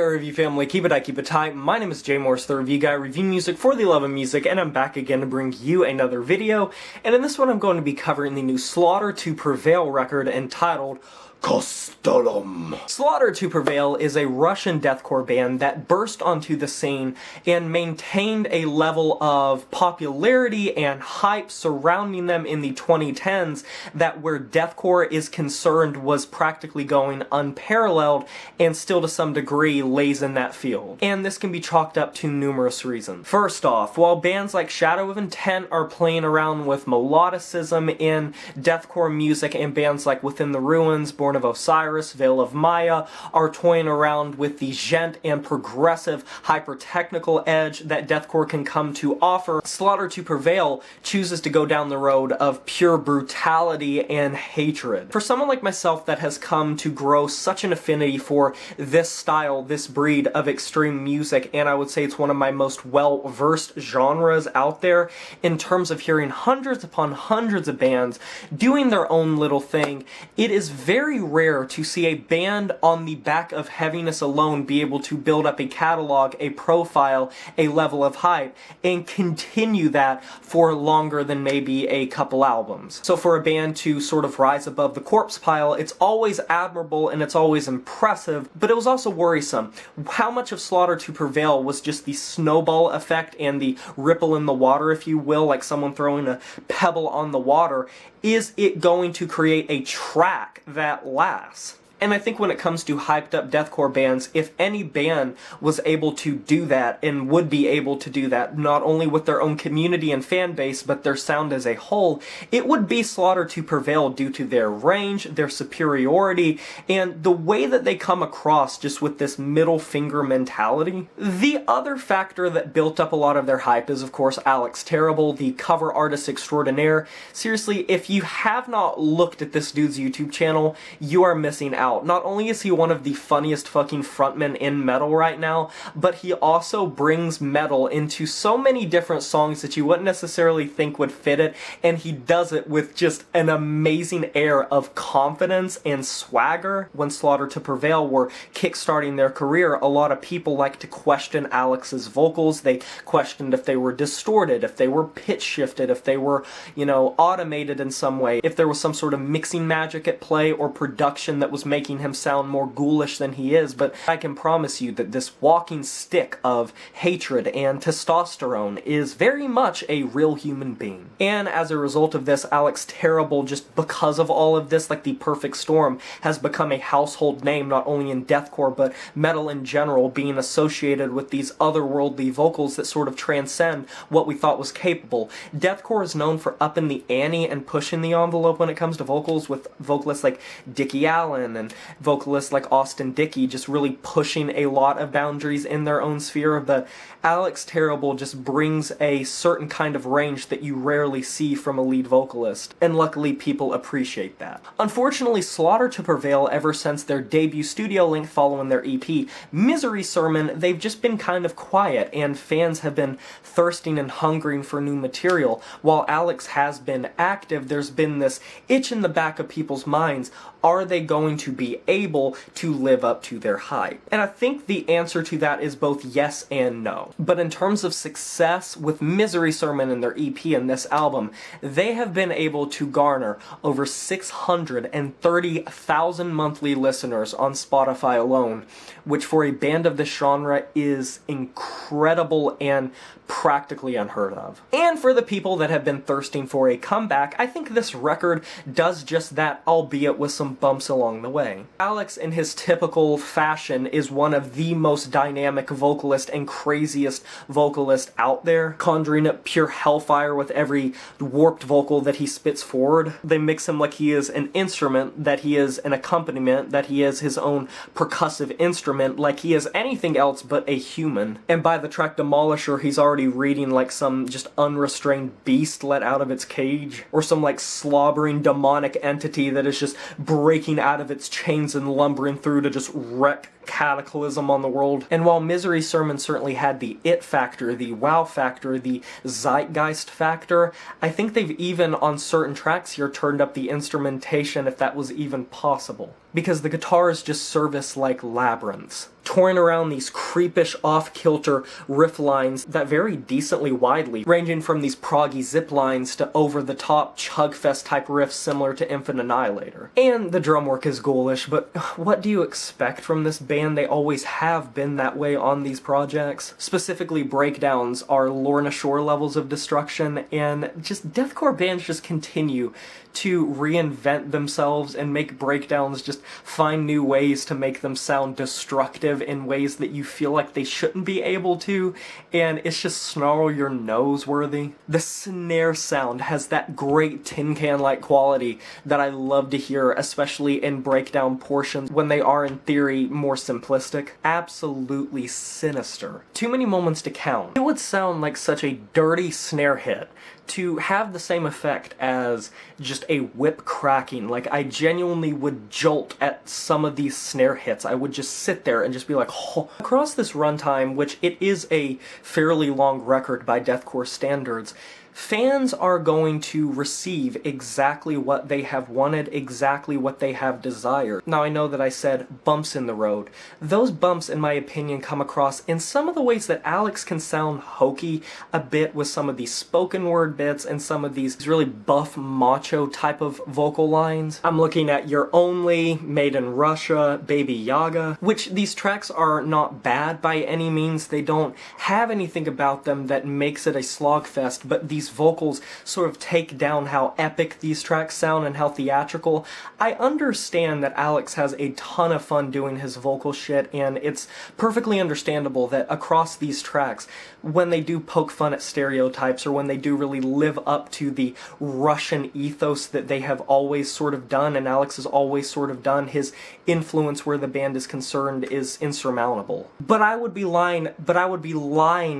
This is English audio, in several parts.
there, review family, keep it tight. My name is Jay Morris, the review guy, review music for the love of music, and I'm back again to bring you another video. And in this one I'm going to be covering the new Slaughter to Prevail record entitled Kostolom. Slaughter to Prevail is a Russian deathcore band that burst onto the scene and maintained a level of popularity and hype surrounding them in the 2010s that, where deathcore is concerned, was practically going unparalleled and still to some degree lays in that field. And this can be chalked up to numerous reasons. First off, while bands like Shadow of Intent are playing around with melodicism in deathcore music, and bands like Within the Ruins, Born of Osiris, Veil of Maya are toying around with the djent and progressive hyper-technical edge that deathcore can come to offer, Slaughter to Prevail chooses to go down the road of pure brutality and hatred. For someone like myself that has come to grow such an affinity for this style, this breed of extreme music, and I would say it's one of my most well-versed genres out there in terms of hearing hundreds upon hundreds of bands doing their own little thing, it is very rare to see a band on the back of heaviness alone be able to build up a catalog, a profile, a level of hype, and continue that for longer than maybe a couple albums. So for a band to sort of rise above the corpse pile, it's always admirable and it's always impressive, but it was also worrisome. How much of Slaughter to Prevail was just the snowball effect and the ripple in the water, if you will, like someone throwing a pebble on the water? Is it going to create a track that lasts? And I think when it comes to hyped up deathcore bands, if any band was able to do that, and would be able to do that, not only with their own community and fan base, but their sound as a whole, it would be Slaughter to Prevail due to their range, their superiority, and the way that they come across just with this middle finger mentality. The other factor that built up a lot of their hype is, of course, Alex Terrible, the cover artist extraordinaire. Seriously, if you have not looked at this dude's YouTube channel, you are missing out. Not only is he one of the funniest fucking frontmen in metal right now, but he also brings metal into so many different songs that you wouldn't necessarily think would fit it, and he does it with just an amazing air of confidence and swagger. When Slaughter to Prevail were kickstarting their career, a lot of people like to question Alex's vocals. They questioned if they were distorted, if they were pitch shifted, if they were, you know, automated in some way, if there was some sort of mixing magic at play or production that was making him sound more ghoulish than he is. But I can promise you that this walking stick of hatred and testosterone is very much a real human being. And as a result of this, Alex Terrible, just because of all of this, like the perfect storm, has become a household name not only in deathcore but metal in general, being associated with these otherworldly vocals that sort of transcend what we thought was capable. Deathcore is known for upping the ante and pushing the envelope when it comes to vocals, with vocalists like Dickie Allen and vocalists like Austin Dickey just really pushing a lot of boundaries in their own sphere, but Alex Terrible just brings a certain kind of range that you rarely see from a lead vocalist, and luckily people appreciate that. Unfortunately, Slaughter to Prevail, ever since their debut studio length following their EP, Misery Sermon, they've just been kind of quiet, and fans have been thirsting and hungering for new material. While Alex has been active, there's been this itch in the back of people's minds. Are they going to be able to live up to their hype? And I think the answer to that is both yes and no. But in terms of success with Misery Sermon and their EP and this album, they have been able to garner over 630,000 monthly listeners on Spotify alone, which for a band of this genre is incredible and practically unheard of. And for the people that have been thirsting for a comeback, I think this record does just that, albeit with some bumps along the way. Alex, in his typical fashion, is one of the most dynamic vocalist and craziest vocalist out there, conjuring up pure hellfire with every warped vocal that he spits forward. They mix him like he is an instrument, that he is an accompaniment, that he is his own percussive instrument, like he is anything else but a human. And by the track Demolisher, he's already reading like some just unrestrained beast let out of its cage, or some like slobbering demonic entity that is just breaking out of its chains and lumbering through to just wreck cataclysm on the world. And while Misery Sermon certainly had the it factor, the wow factor, the zeitgeist factor, I think they've even on certain tracks here turned up the instrumentation if that was even possible. Because the guitars just service like labyrinths, touring around these creepish off-kilter riff lines that vary decently widely, ranging from these proggy zip lines to over-the-top chugfest type riffs similar to Infant Annihilator. And the drum work is ghoulish, but what do you expect from this band? They always have been that way on these projects. Specifically, breakdowns are Lorna Shore levels of destruction, and just deathcore bands just continue to reinvent themselves and make breakdowns just find new ways to make them sound destructive in ways that you feel like they shouldn't be able to, and it's just snarl your nose worthy. The snare sound has that great tin can-like quality that I love to hear, especially in breakdown portions when they are in theory more simplistic. Absolutely sinister. Too many moments to count. It would sound like such a dirty snare hit to have the same effect as just a whip cracking. Like, I genuinely would jolt at some of these snare hits. I would just sit there and just be like, oh. Across this runtime, which it is a fairly long record by deathcore standards, fans are going to receive exactly what they have wanted, exactly what they have desired. Now, I know that I said bumps in the road. Those bumps, in my opinion, come across in some of the ways that Alex can sound hokey a bit with some of these spoken word bits and some of these really buff, macho type of vocal lines. I'm looking at You're Only, Made in Russia, Baby Yaga, which these tracks are not bad by any means. They don't have anything about them that makes it a slogfest, but these vocals sort of take down how epic these tracks sound and how theatrical. I understand that Alex has a ton of fun doing his vocal shit, and it's perfectly understandable that across these tracks, when they do poke fun at stereotypes or when they do really live up to the Russian ethos that they have always sort of done and Alex has always sort of done, his influence where the band is concerned is insurmountable. But I would be lying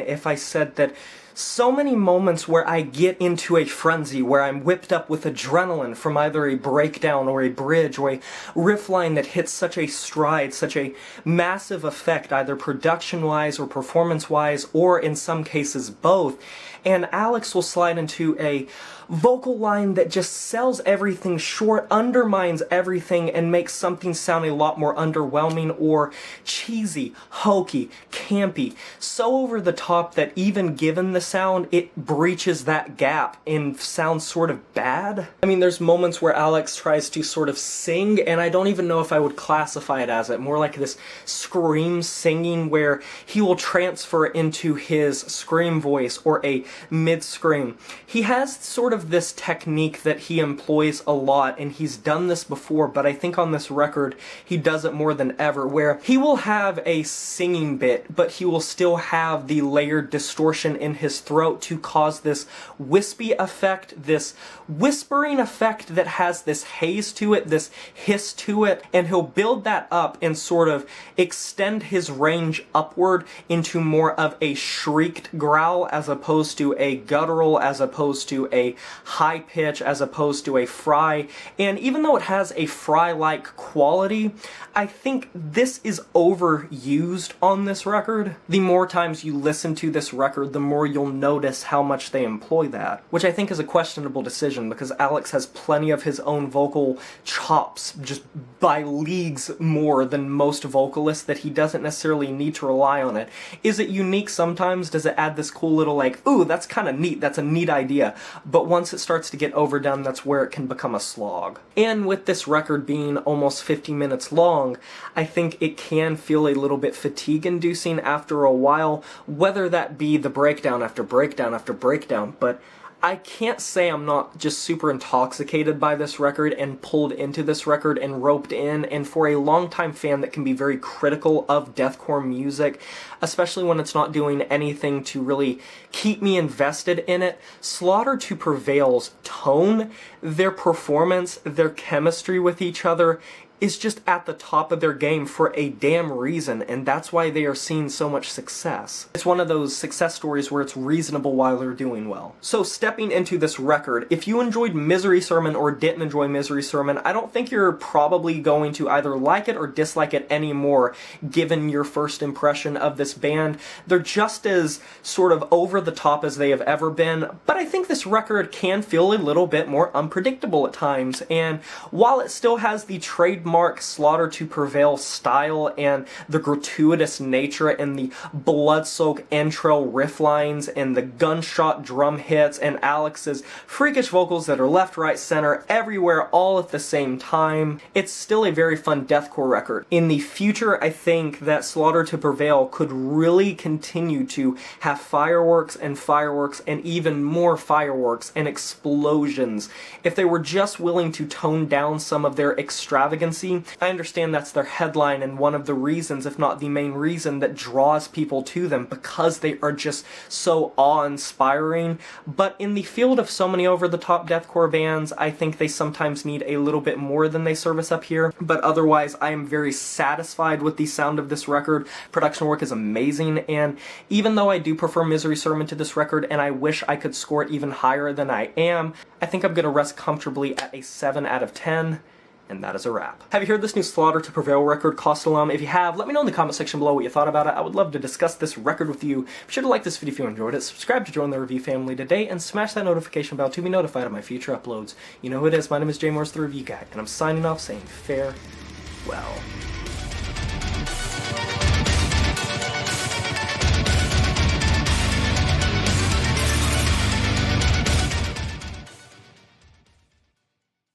if I said that so many moments where I get into a frenzy, where I'm whipped up with adrenaline from either a breakdown or a bridge or a riff line that hits such a stride, such a massive effect, either production-wise or performance-wise, or in some cases both, and Alex will slide into a vocal line that just sells everything short, undermines everything, and makes something sound a lot more underwhelming or cheesy, hokey, campy, so over the top that even given the sound, it breaches that gap and sounds sort of bad. I mean, there's moments where Alex tries to sort of sing, and I don't even know if I would classify it as it, more like this scream singing where he will transfer into his scream voice or a mid-scream. He has sort of this technique that he employs a lot, and he's done this before, but I think on this record he does it more than ever, where he will have a singing bit, but he will still have the layered distortion in his throat to cause this wispy effect, this whispering effect that has this haze to it, this hiss to it, and he'll build that up and sort of extend his range upward into more of a shrieked growl as opposed to a guttural, as opposed to a high pitch, as opposed to a fry. And even though it has a fry-like quality, I think this is overused on this record. The more times you listen to this record, the more you'll notice how much they employ that, which I think is a questionable decision because Alex has plenty of his own vocal chops, just by leagues more than most vocalists, that he doesn't necessarily need to rely on it. Is it unique sometimes? Does it add this cool little like, ooh, that's kind of neat, that's a neat idea? But once it starts to get overdone, that's where it can become a slog. And with this record being almost 50 minutes long, I think it can feel a little bit fatigue-inducing after a while, whether that be the breakdown after breakdown after breakdown, but I can't say I'm not just super intoxicated by this record and pulled into this record and roped in, and for a longtime fan that can be very critical of deathcore music, especially when it's not doing anything to really keep me invested in it, Slaughter to Prevail's tone, their performance, their chemistry with each other, is just at the top of their game for a damn reason, and that's why they are seeing so much success. It's one of those success stories where it's reasonable while they're doing well. So stepping into this record, if you enjoyed Misery Sermon or didn't enjoy Misery Sermon, I don't think you're probably going to either like it or dislike it anymore, given your first impression of this band. They're just as sort of over the top as they have ever been, but I think this record can feel a little bit more unpredictable at times, and while it still has the trademark Slaughter to Prevail style and the gratuitous nature and the blood-soaked intro riff lines and the gunshot drum hits and Alex's freakish vocals that are left, right, center, everywhere, all at the same time, it's still a very fun deathcore record. In the future, I think that Slaughter to Prevail could really continue to have fireworks and even more fireworks and explosions if they were just willing to tone down some of their extravagancy. I understand that's their headline and one of the reasons, if not the main reason, that draws people to them, because they are just so awe-inspiring. But in the field of so many over-the-top deathcore bands, I think they sometimes need a little bit more than they service up here. But otherwise, I am very satisfied with the sound of this record. Production work is amazing, and even though I do prefer Misery Sermon to this record, and I wish I could score it even higher than I am, I think I'm going to rest comfortably at a 7 out of 10. And that is a wrap. Have you heard this new Slaughter to Prevail record, Kostolom? If you have, let me know in the comment section below what you thought about it. I would love to discuss this record with you. Be sure to like this video if you enjoyed it, subscribe to join the review family today, and smash that notification bell to be notified of my future uploads. You know who it is, my name is Jay Morris, the Review Guy, and I'm signing off saying farewell.